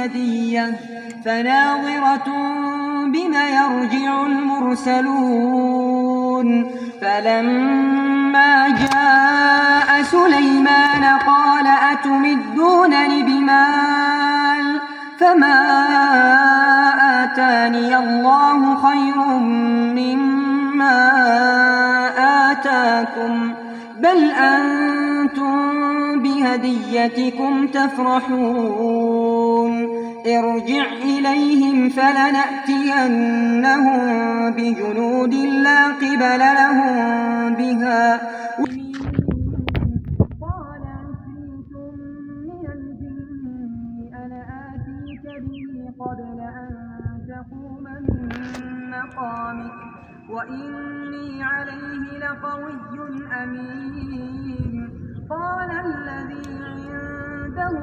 هدية فناظرة بما يرجع المرسلون. فلما جاء سليمان قال أتمدونني بمال فما آتاني الله خير مما آتاكم بل أنتم بهديتكم تفرحون. ارجع إليهم فلنأتينهم بجنود لا قبل لهم بها. قال عفريت من الجن أنا آتيك به قبل أن تقوم من مقامك وإني عليه لقوي أمين. قال الذي عنده